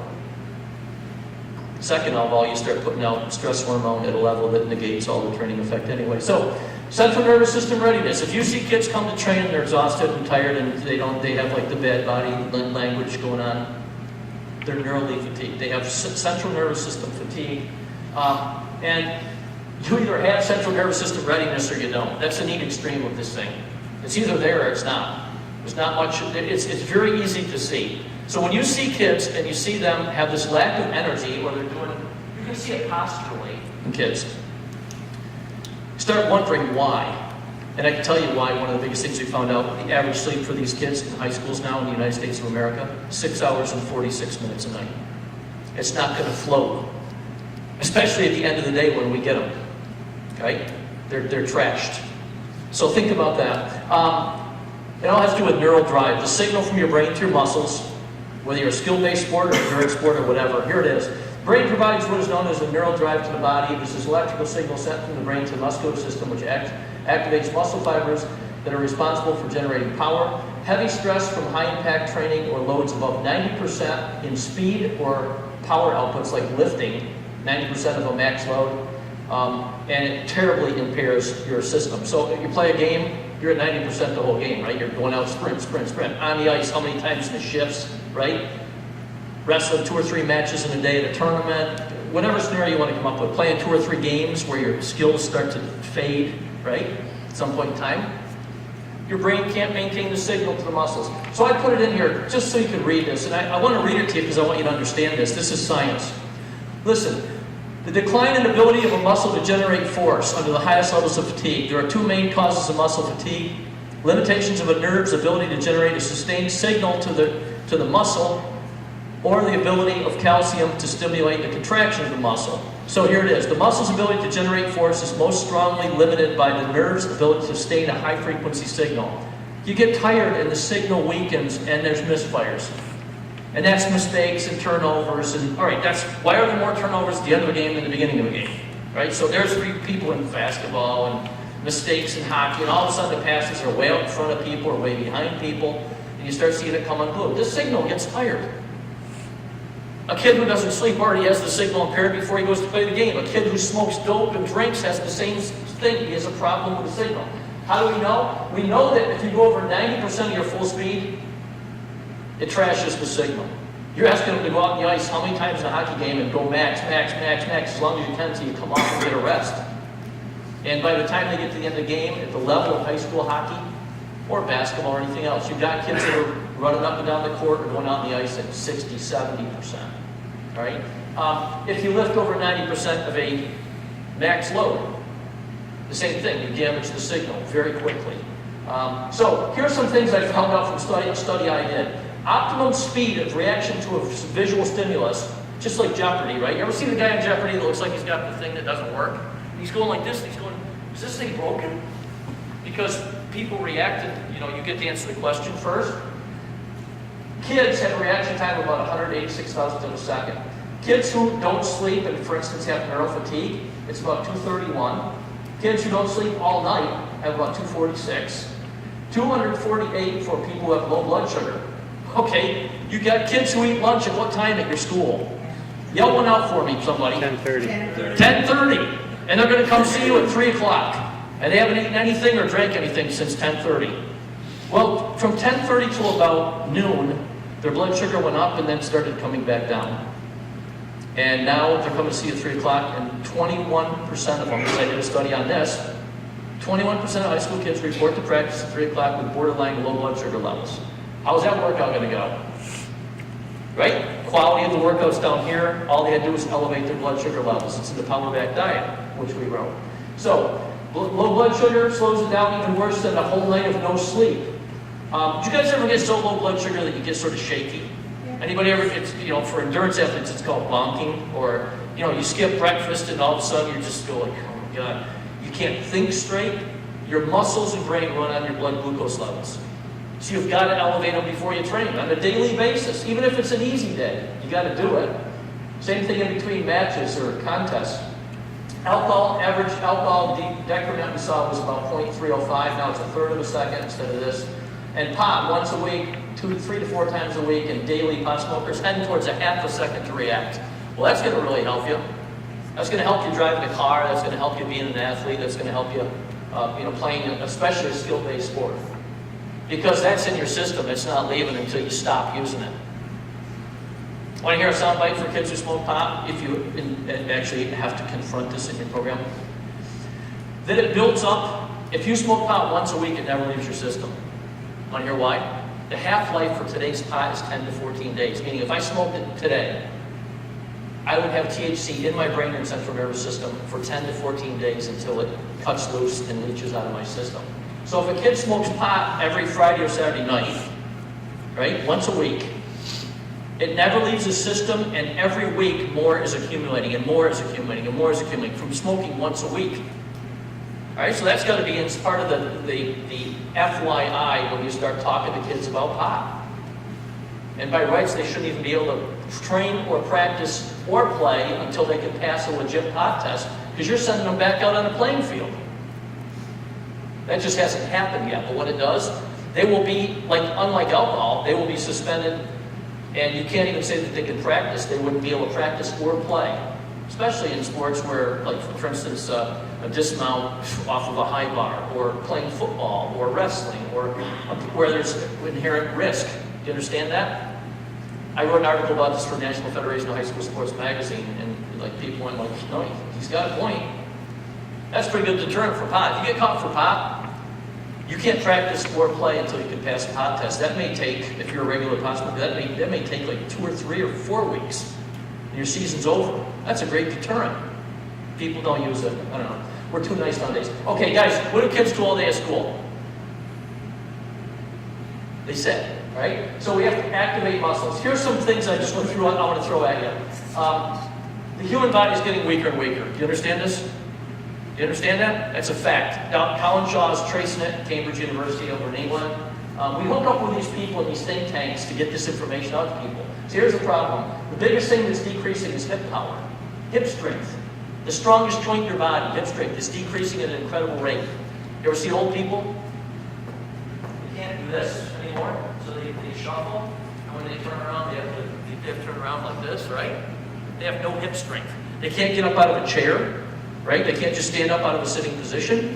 Speaker 8: Second of all, you start putting out stress hormone at a level that negates all the training effect anyway. So, central nervous system readiness. If you see kids come to train and they're exhausted and tired and they have like the bad body language going on, they're neurally fatigued. They have central nervous system fatigue. And you either have central nervous system readiness or you don't. That's the neat extreme of this thing. It's either there or it's not. There's not much, it's very easy to see. So when you see kids and you see them have this lack of energy, or they're doing, you can see it posturally in kids. Start wondering why. And I can tell you why. One of the biggest things we found out, the average sleep for these kids in high schools now in the United States of America, 6 hours and 46 minutes a night. it's not going to float. Especially at the end of the day when we get them. Okay? They're trashed. So think about that. It all has to do with neural drive. The signal from your brain to your muscles, whether you're a skill-based sport or endurance sport or whatever, here it is. Brain provides what is known as a neural drive to the body. This is electrical signal sent from the brain to the muscular system, which activates muscle fibers that are responsible for generating power. Heavy stress from high-impact training or loads above 90% in speed or power outputs like lifting, 90% of a max load, and it terribly impairs your system. So if you play a game, you're at 90% the whole game, right? You're going out sprint, sprint, sprint. On the ice, how many times in the shifts, right? Wrestling 2 or 3 matches in a day at a tournament, whatever scenario you want to come up with. Playing 2 or 3 games where your skills start to fade, right? At some point in time. Your brain can't maintain the signal to the muscles. So I put it in here just so you can read this. And I want to read it to you because I want you to understand this. This is science. Listen, the decline in ability of a muscle to generate force under the highest levels of fatigue. There are 2 main causes of muscle fatigue. Limitations of a nerve's ability to generate a sustained signal to the muscle, or the ability of calcium to stimulate the contraction of the muscle. So here it is. The muscle's ability to generate force is most strongly limited by the nerve's ability to sustain a high-frequency signal. You get tired and the signal weakens and there's misfires. And that's mistakes and turnovers. And all right, why are there more turnovers at the end of a game than the beginning of a game? Right? So there's 3 people in basketball and mistakes in hockey, and all of a sudden the passes are way out in front of people or way behind people, and you start seeing it come unglued. This signal gets tired. A kid who doesn't sleep already has the signal impaired before he goes to play the game. A kid who smokes dope and drinks has the same thing. He has a problem with the signal. How do we know? We know that if you go over 90% of your full speed, it trashes the signal. You're asking them to go out on the ice how many times in a hockey game and go max, max, max, max, as long as you can until you come off and get a rest. And by the time they get to the end of the game, at the level of high school hockey or basketball or anything else, you've got kids that are running up and down the court or going out on the ice at 60, 70%. All right? If you lift over 90% of a max load, the same thing, you damage the signal very quickly. So here's some things I found out from a study I did. Optimum speed of reaction to a visual stimulus, just like Jeopardy, right? You ever see the guy in Jeopardy that looks like he's got the thing that doesn't work? He's going like this, and he's going, is this thing broken? Because people reacted, you get to answer the question first. Kids have a reaction time of about 186 thousandths of a second. Kids who don't sleep and, for instance, have neural fatigue, it's about 231. Kids who don't sleep all night have about 246. 248 for people who have low blood sugar. Okay, you got kids who eat lunch at what time at your school? Yell one out for me, somebody.
Speaker 6: 10:30.
Speaker 8: 10:30. And they're going to come see you at 3 o'clock. And they haven't eaten anything or drank anything since 10:30. Well, from 10:30 till about noon, their blood sugar went up and then started coming back down. And now they're coming to see you at 3 o'clock, and 21% of them, because I did a study on this, 21% of high school kids report to practice at 3 o'clock with borderline low blood sugar levels. How's that workout going to go? Right? Quality of the workouts down here, all they had to do was elevate their blood sugar levels. It's in the Power Back Diet, which we wrote. So, low blood sugar slows it down even worse than a whole night of no sleep. Do you guys ever get so low blood sugar that you get sort of shaky? Anybody ever, for endurance athletes, it's called bonking, or, you skip breakfast and all of a sudden you just go like, oh my God, you can't think straight. Your muscles and brain run on your blood glucose levels. So you've got to elevate them before you train on a daily basis. Even if it's an easy day, you got to do it. Same thing in between matches or contests. Average alcohol decrement we saw was about 0.305. Now it's a third of a second instead of this. And pot, once a week, 3 to 4 times a week, and daily pot smokers heading towards a half a second to react. Well, that's going to really help you. That's going to help you driving a car. That's going to help you being an athlete. That's going to help you, playing especially a skill-based sport. Because that's in your system. It's not leaving until you stop using it. Want to hear a soundbite for kids who smoke pot? If you actually have to confront this in your program. That it builds up. If you smoke pot once a week, it never leaves your system. Want to hear why? The half-life for today's pot is 10 to 14 days. Meaning if I smoked it today, I would have THC in my brain and central nervous system for 10 to 14 days until it cuts loose and leaches out of my system. So if a kid smokes pot every Friday or Saturday night, right, once a week, It never leaves the system, and every week more is accumulating, and more is accumulating, and more is accumulating from smoking once a week. All right, so that's got to be in part of the FYI when you start talking to kids about pot. And by rights, they shouldn't even be able to train or practice or play until they can pass a legit pot test, because you're sending them back out on the playing field. That just hasn't happened yet, but when it does, they will be, unlike alcohol, they will be suspended, and you can't even say that they can practice. They wouldn't be able to practice or play, especially in sports where, for instance, a dismount off of a high bar, or playing football, or wrestling, or where there's inherent risk. Do you understand that? I wrote an article about this for National Federation of High School Sports magazine, and people went no, he's got a point. That's a pretty good deterrent for pot. If you get caught for pot, you can't practice or play until you can pass a pot test. That may take, if you're a regular pot smoker, that may take 2 or 3 or 4 weeks, and your season's over. That's a great deterrent. People don't use it. I don't know. We're too nice nowadays. Okay, guys, what do kids do all day at school? They sit, right? So we have to activate muscles. Here's some things I just went through. I want to throw at you. The human body is getting weaker and weaker. Do you understand this? Do you understand that? That's a fact. Now, Colin Shaw is tracing it at Cambridge University over in England. We hook up with these people in these think tanks to get this information out to people. So here's the problem. The biggest thing that's decreasing is hip power, hip strength. The strongest joint in your body, hip strength, is decreasing at an incredible rate. You ever see old people? They can't do this anymore, so they shuffle, and when they turn around, they have to turn around like this, right? They have no hip strength. They can't get up out of a chair, right? They can't just stand up out of a sitting position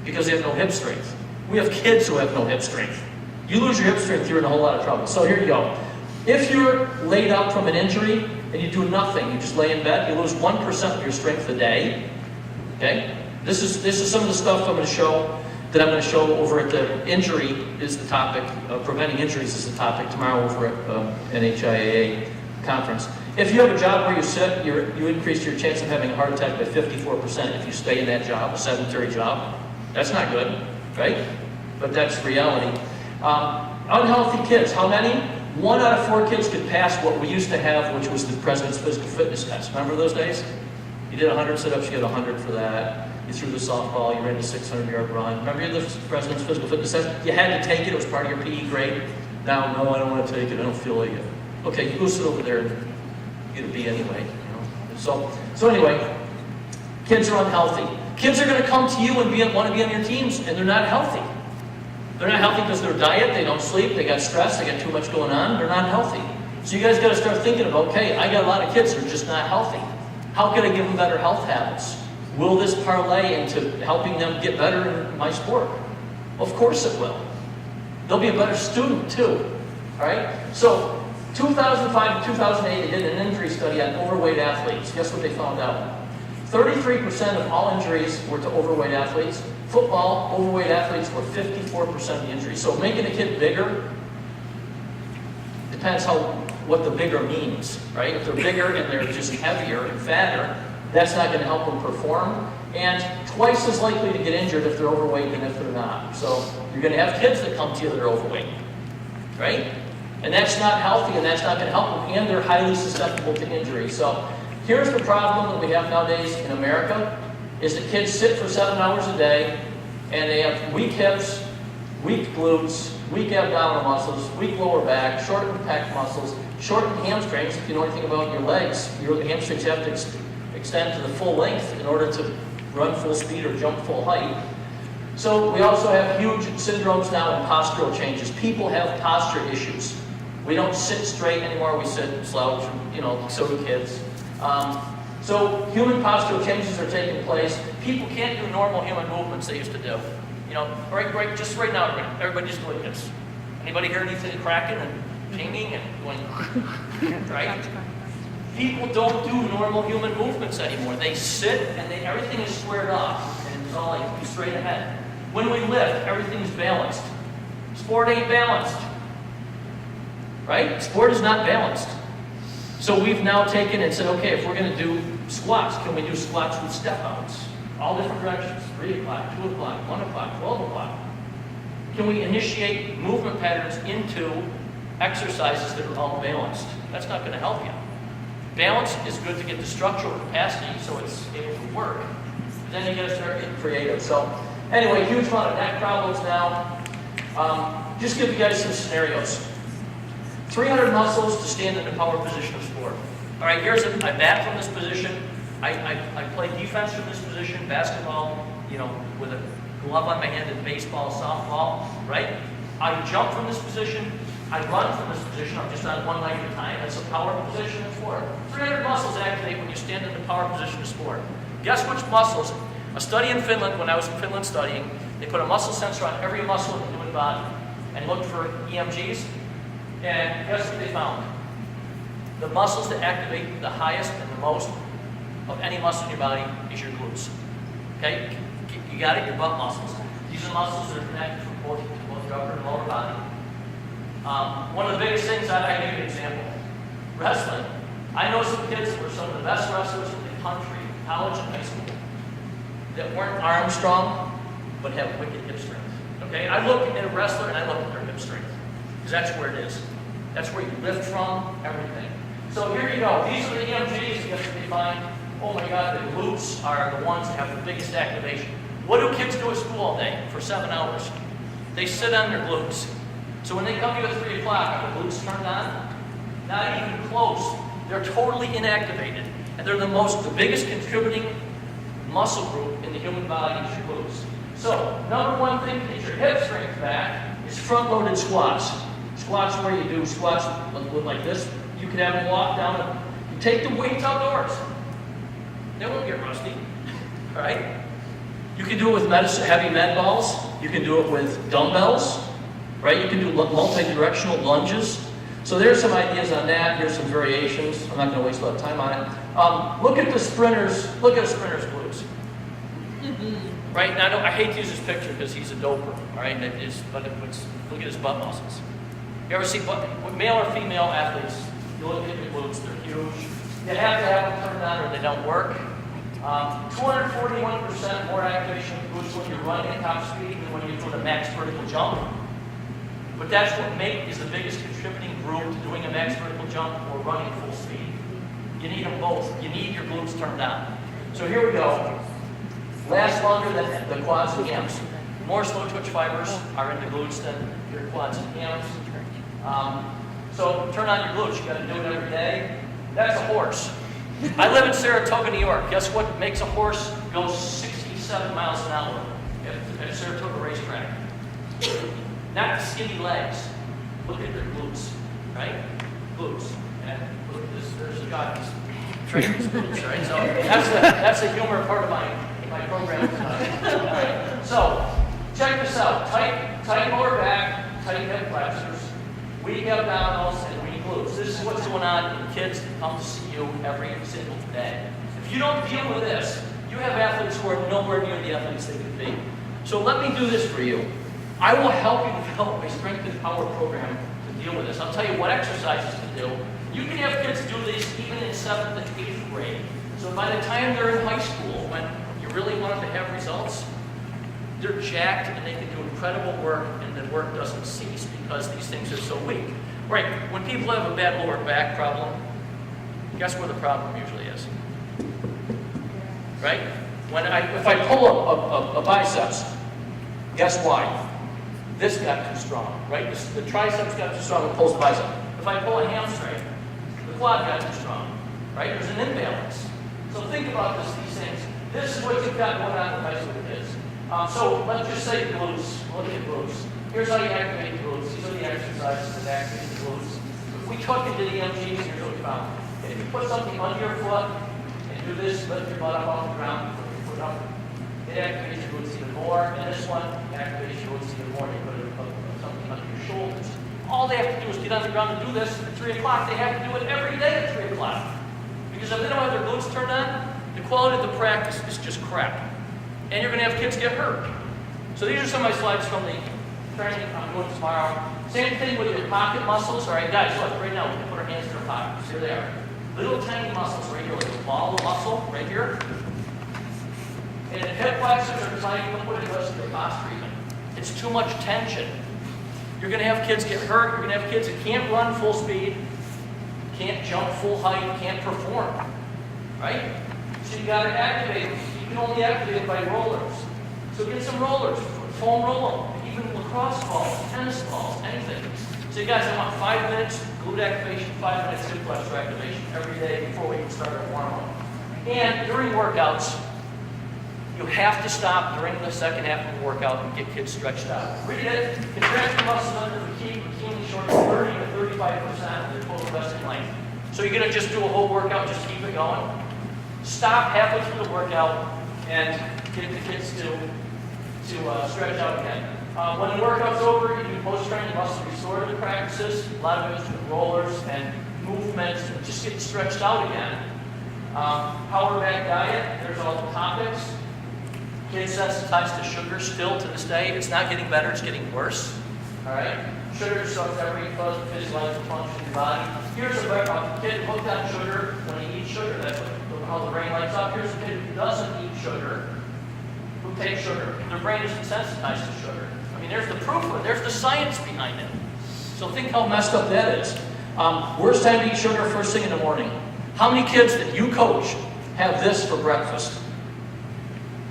Speaker 8: because they have no hip strength. We have kids who have no hip strength. You lose your hip strength, you're in a whole lot of trouble. So here you go. If you're laid up from an injury and you do nothing, you just lay in bed, you lose 1% of your strength a day. Okay? This is some of the stuff I'm going to show over at the injury is the topic, preventing injuries is the topic tomorrow over at NHIAA conference. If you have a job where you sit, you increase your chance of having a heart attack by 54% if you stay in that job, a sedentary job. That's not good, right? But that's reality. Unhealthy kids, how many? 1 out of 4 kids could pass what we used to have, which was the President's Physical Fitness Test. Remember those days? You did 100 sit-ups, you get 100 for that. You threw the softball, you ran a 600-yard run. Remember the President's Physical Fitness Test? You had to take it, it was part of your PE grade. Now, no, I don't want to take it, I don't feel like it. Okay, you go sit over there and get a B anyway. So anyway, kids are unhealthy. Kids are going to come to you and want to be on your teams, and they're not healthy. They're not healthy because of their diet, they don't sleep, they got stress, they got too much going on, they're not healthy. So you guys got to start thinking about, okay, I got a lot of kids that are just not healthy. How can I give them better health habits? Will this parlay into helping them get better in my sport? Of course it will. They'll be a better student too, all right? So 2005 to 2008, they did an injury study on overweight athletes. Guess what they found out? 33% of all injuries were to overweight athletes. Football, overweight athletes were 54% of the injuries. So making a kid bigger depends what the bigger means, right? If they're bigger and they're just heavier and fatter, that's not going to help them perform. And twice as likely to get injured if they're overweight than if they're not. So you're going to have kids that come to you that are overweight, right? And that's not healthy, and that's not going to help them. And they're highly susceptible to injury. So here's the problem that we have nowadays in America, is that kids sit for 7 hours a day, and they have weak hips, weak glutes, weak abdominal muscles, weak lower back, shortened pec muscles, shortened hamstrings. If you know anything about your legs, your hamstrings have to extend to the full length in order to run full speed or jump full height. So we also have huge syndromes now and postural changes. People have posture issues. We don't sit straight anymore, we sit slouch, so do kids. So human postural changes are taking place. People can't do normal human movements they used to do. Right, just right now, everybody just go like this. Anybody hear anything cracking and pinging and going, right? People don't do normal human movements anymore. They sit and everything is squared off and it's all like straight ahead. When we lift, everything's balanced. Sport ain't balanced, right? Sport is not balanced. So we've now taken and said, okay, if we're going to do squats, can we do squats with step outs? All different directions, 3 o'clock, 2 o'clock, 1 o'clock, 12 o'clock. Can we initiate movement patterns into exercises that are all balanced. That's not gonna help you. Balance is good to get the structural capacity so it's able to work. But then you gotta start getting creative. So anyway, huge amount of neck problems now. Just give you guys some scenarios. 300 muscles to stand in the power position of sport. All right, I bat from this position. I play defense from this position, basketball, with a glove on my hand, and baseball, softball, right? I jump from this position. I run from this position. I'm just on one leg at a time. That's a power position in sport. 300 muscles activate when you stand in the power position of sport. Guess which muscles? A study in Finland, when I was in Finland studying, they put a muscle sensor on every muscle in the human body and looked for EMGs. And guess what they found? The muscles that activate the highest and the most of any muscle in your body is your glutes. Okay? You got it? Your butt muscles. These are muscles that are connected to both your upper and lower body. One of the biggest things, I give you an example. Wrestling. I know some kids that were some of the best wrestlers in the country, college and high school, that weren't arm strong, but have wicked hip strength. Okay? I look at a wrestler and I look at their hip strength. Because that's where it is. That's where you lift from, everything. So here you go. These are the EMGs. Guess what they find? Oh my God, the glutes are the ones that have the biggest activation. What do kids do at school all day for 7 hours? They sit on their glutes. So when they come to you at 3 o'clock, are the glutes turned on? Not even close. They're totally inactivated. And they're the biggest contributing muscle group in the human body is your glutes. So, number one thing to get your hip strength back is front-loaded squats. Squats where you do squats look like this. You can have them walk down and you take the weights outdoors. They won't get rusty, all right? You can do it with heavy med balls. You can do it with dumbbells, right? You can do multi-directional lunges. So there's some ideas on that. Here's some variations. I'm not going to waste a lot of time on it. Look at the sprinters. Look at a sprinter's glutes. Right now, I hate to use this picture because he's a doper. All right, look at his butt muscles. You ever see male or female athletes? You look at the glutes; they're huge. You have to have them turned on, or they don't work. 241% more activation of glutes when you're running at top speed than when you're doing a max vertical jump. But that's what is the biggest contributing group to doing a max vertical jump or running full speed. You need them both. You need your glutes turned on. So here we go. Last longer than the quads and hams. More slow twitch fibers are in the glutes than your quads and hams. So turn on your glutes. You got to do it every day. That's a horse. I live in Saratoga, New York. Guess what makes a horse go 67 miles an hour at Saratoga racetrack? Not the skinny legs. Look at their glutes, right? Glutes. And look at this. There's a guy who's training his glutes, right? So that's the humor part of my program tonight. All right. So check this out. Tight lower back, tight hip flexors, weak abdominals, and weak glutes. This is what's going on in kids that come to see you every single day. If you don't deal with this, you have athletes who are nowhere near the athletes they could be. So let me do this for you. I will help you develop a strength and power program to deal with this. I'll tell you what exercises to do. You can have kids do this even in 7th and 8th grade. So by the time they're in high school, when you really want them to have results, they're jacked and they can do incredible work, and the work doesn't cease because these things are so weak. Right, when people have a bad lower back problem, guess where the problem usually is? Right? If I pull a biceps, guess why? This got too strong, right? The triceps got too strong, it pulls the bicep. If I pull a hamstring, the quad got too strong, right? There's an imbalance. So think about these things. This is what you've got going on with high school kids. So let's just say glutes. Look at glutes. Here's how you activate glutes. These are the exercises that activate the glutes. If we took into the EMGs, here's what we found. If you put something under your foot and do this, lift your butt up off the ground, put your foot up, it activates your glutes even more. And this one activates your glutes even more. You put something under your shoulders. All they have to do is get on the ground and do this at 3 o'clock. They have to do it every day at 3 o'clock. Because if they don't have their glutes turned on, the quality of the practice is just crap. And you're going to have kids get hurt. So these are some of my slides from the training I'm doing tomorrow. Same thing with your pocket muscles. All right, guys, look, right now we can put our hands in our pockets. Here they are. Little tiny muscles right here, like a ball of muscle right here. And hip flexors are tiny. Look what it does to your posture even. It's too much tension. You're gonna have kids get hurt, you're gonna have kids that can't run full speed, can't jump full height, can't perform, right? So you gotta activate them. You can only activate by rollers. So get some rollers, foam roll them, even lacrosse balls, tennis balls, anything. So you guys, I want 5 minutes glute activation, 5 minutes hip flexor activation every day before we even start our warm-up. And during workouts, you have to stop during the second half of the workout and get kids stretched out. Read it, contract the muscles under the key, bikini shorts 30 to 35% of their total resting length. So you're gonna just do a whole workout, just keep it going. Stop halfway through the workout and get the kids to stretch out again. When the workout's over, you do post-training muscle restorative practices. A lot of it is with rollers and movements and just getting stretched out again. Power back diet, there's all the topics. Kids sensitized to sugar still to this day. It's not getting better, it's getting worse. All right? Sugar sucks every physiological function in your body. Here's a kid hooked on sugar when he eats sugar. That's how the brain lights up. Here's a kid who doesn't eat sugar, who takes sugar. Their brain isn't sensitized to sugar. I mean, there's the proof of it. There's the science behind it. So think how messed up that is. Worst time to eat sugar first thing in the morning. How many kids that you coach have this for breakfast?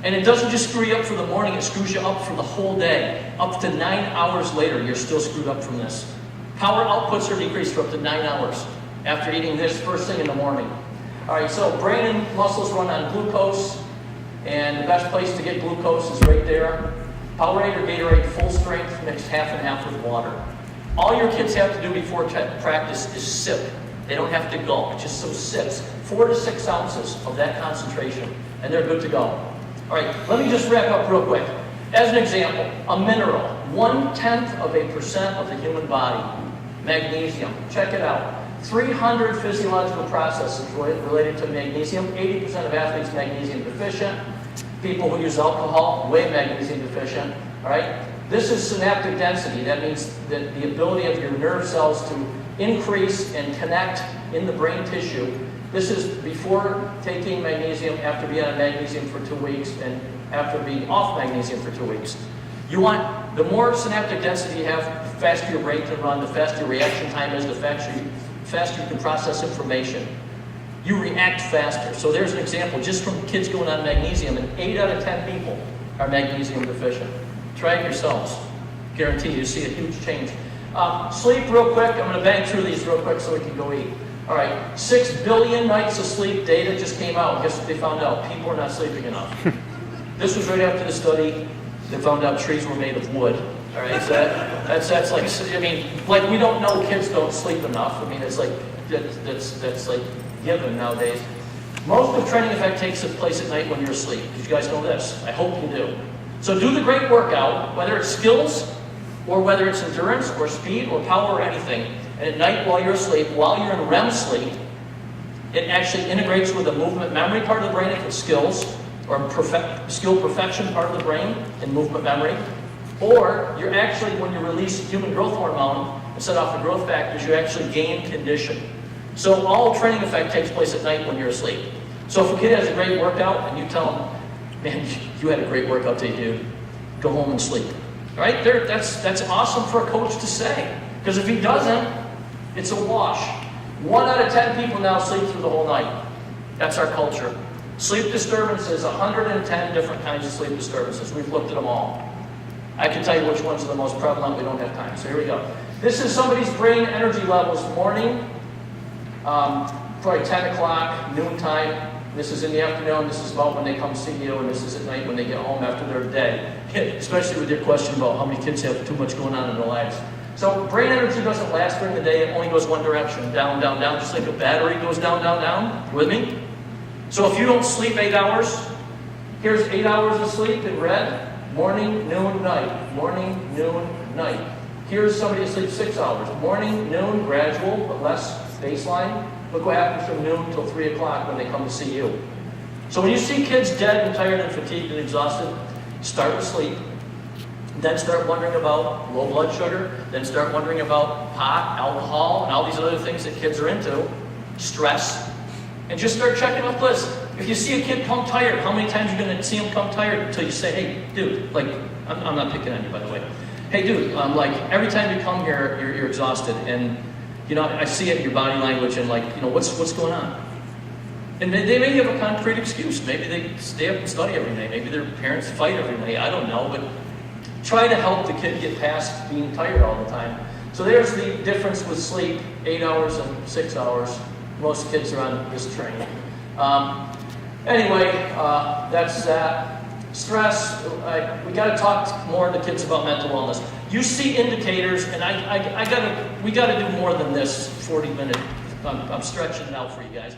Speaker 8: And it doesn't just screw you up for the morning, it screws you up for the whole day. Up to 9 hours later, you're still screwed up from this. Power outputs are decreased for up to 9 hours after eating this first thing in the morning. All right, so brain and muscles run on glucose, and the best place to get glucose is right there. Powerade or Gatorade, full strength, mixed half and half with water. All your kids have to do before practice is sip. They don't have to gulp, just some sips. 4 to 6 ounces of that concentration, and they're good to go. All right, let me just wrap up real quick. As an example, a mineral, 0.1% of the human body, magnesium. Check it out. 300 physiological processes related to magnesium. 80% of athletes magnesium deficient. People who use alcohol, way magnesium deficient. All right, this is synaptic density. That means that the ability of your nerve cells to increase and connect in the brain tissue. This is before taking magnesium, after being on magnesium for 2 weeks, and after being off magnesium for 2 weeks. You want, the more synaptic density you have, the faster your brain can run, the faster your reaction time is, the faster you can process information. You react faster. So there's an example, just from kids going on magnesium, and 8 out of 10 people are magnesium deficient. Try it yourselves. Guarantee you see a huge change. Sleep real quick. I'm going to bang through these real quick so we can go eat. All right, 6 billion nights of sleep data just came out. Guess what they found out? People are not sleeping enough. This was right after the study. They found out trees were made of wood. All right, so that's like, I mean, like we don't know kids don't sleep enough. I mean, it's like, that's like given nowadays. Most of training effect takes place at night when you're asleep. Did you guys know this? I hope you do. So do the great workout, whether it's skills or whether it's endurance or speed or power or anything. And at night while you're asleep, while you're in REM sleep, it actually integrates with the movement memory part of the brain if it's skills, or skill perfection part of the brain in movement memory. Or you're actually, when you release human growth hormone and set off the growth factors, you actually gain condition. So all training effect takes place at night when you're asleep. So if a kid has a great workout and you tell him, man, you had a great workout today, dude, go home and sleep. All right, that's awesome for a coach to say. Because if he doesn't, it's a wash. 1 out of 10 people now sleep through the whole night. That's our culture. Sleep disturbances, 110 different kinds of sleep disturbances. We've looked at them all. I can tell you which ones are the most prevalent. We don't have time, so here we go. This is somebody's brain energy levels morning, probably 10 o'clock, noontime. This is in the afternoon. This is about when they come see you, and this is at night when they get home after their day. Especially with your question about how many kids have too much going on in their lives. So brain energy doesn't last during the day. It only goes one direction, down, down, down, just like a battery goes down, down, down. With me? So if you don't sleep 8 hours, here's 8 hours of sleep in red. Morning, noon, night. Morning, noon, night. Here's somebody that sleeps 6 hours. Morning, noon, gradual, but less baseline. Look what happens from noon till 3 o'clock when they come to see you. So when you see kids dead and tired and fatigued and exhausted, start with sleep. Then start wondering about low blood sugar. Then start wondering about pot, alcohol, and all these other things that kids are into. Stress. And just start checking off lists. If you see a kid come tired, how many times are you going to see him come tired until you say, hey, dude, like, I'm not picking on you, by the way. hey dude, like every time you come here, you're exhausted, and you know, I see it in your body language, and like, you know, what's going on? And they may have a concrete excuse. Maybe they stay up and study every night. Maybe their parents fight every night. I don't know, but try to help the kid get past being tired all the time. So there's the difference with sleep, 8 hours and 6 hours. Most kids are on this train. Anyway, that's that. Stress, we got to talk more to kids about mental wellness. You see indicators, and we got to do more than this 40-minute. I'm stretching it out for you guys.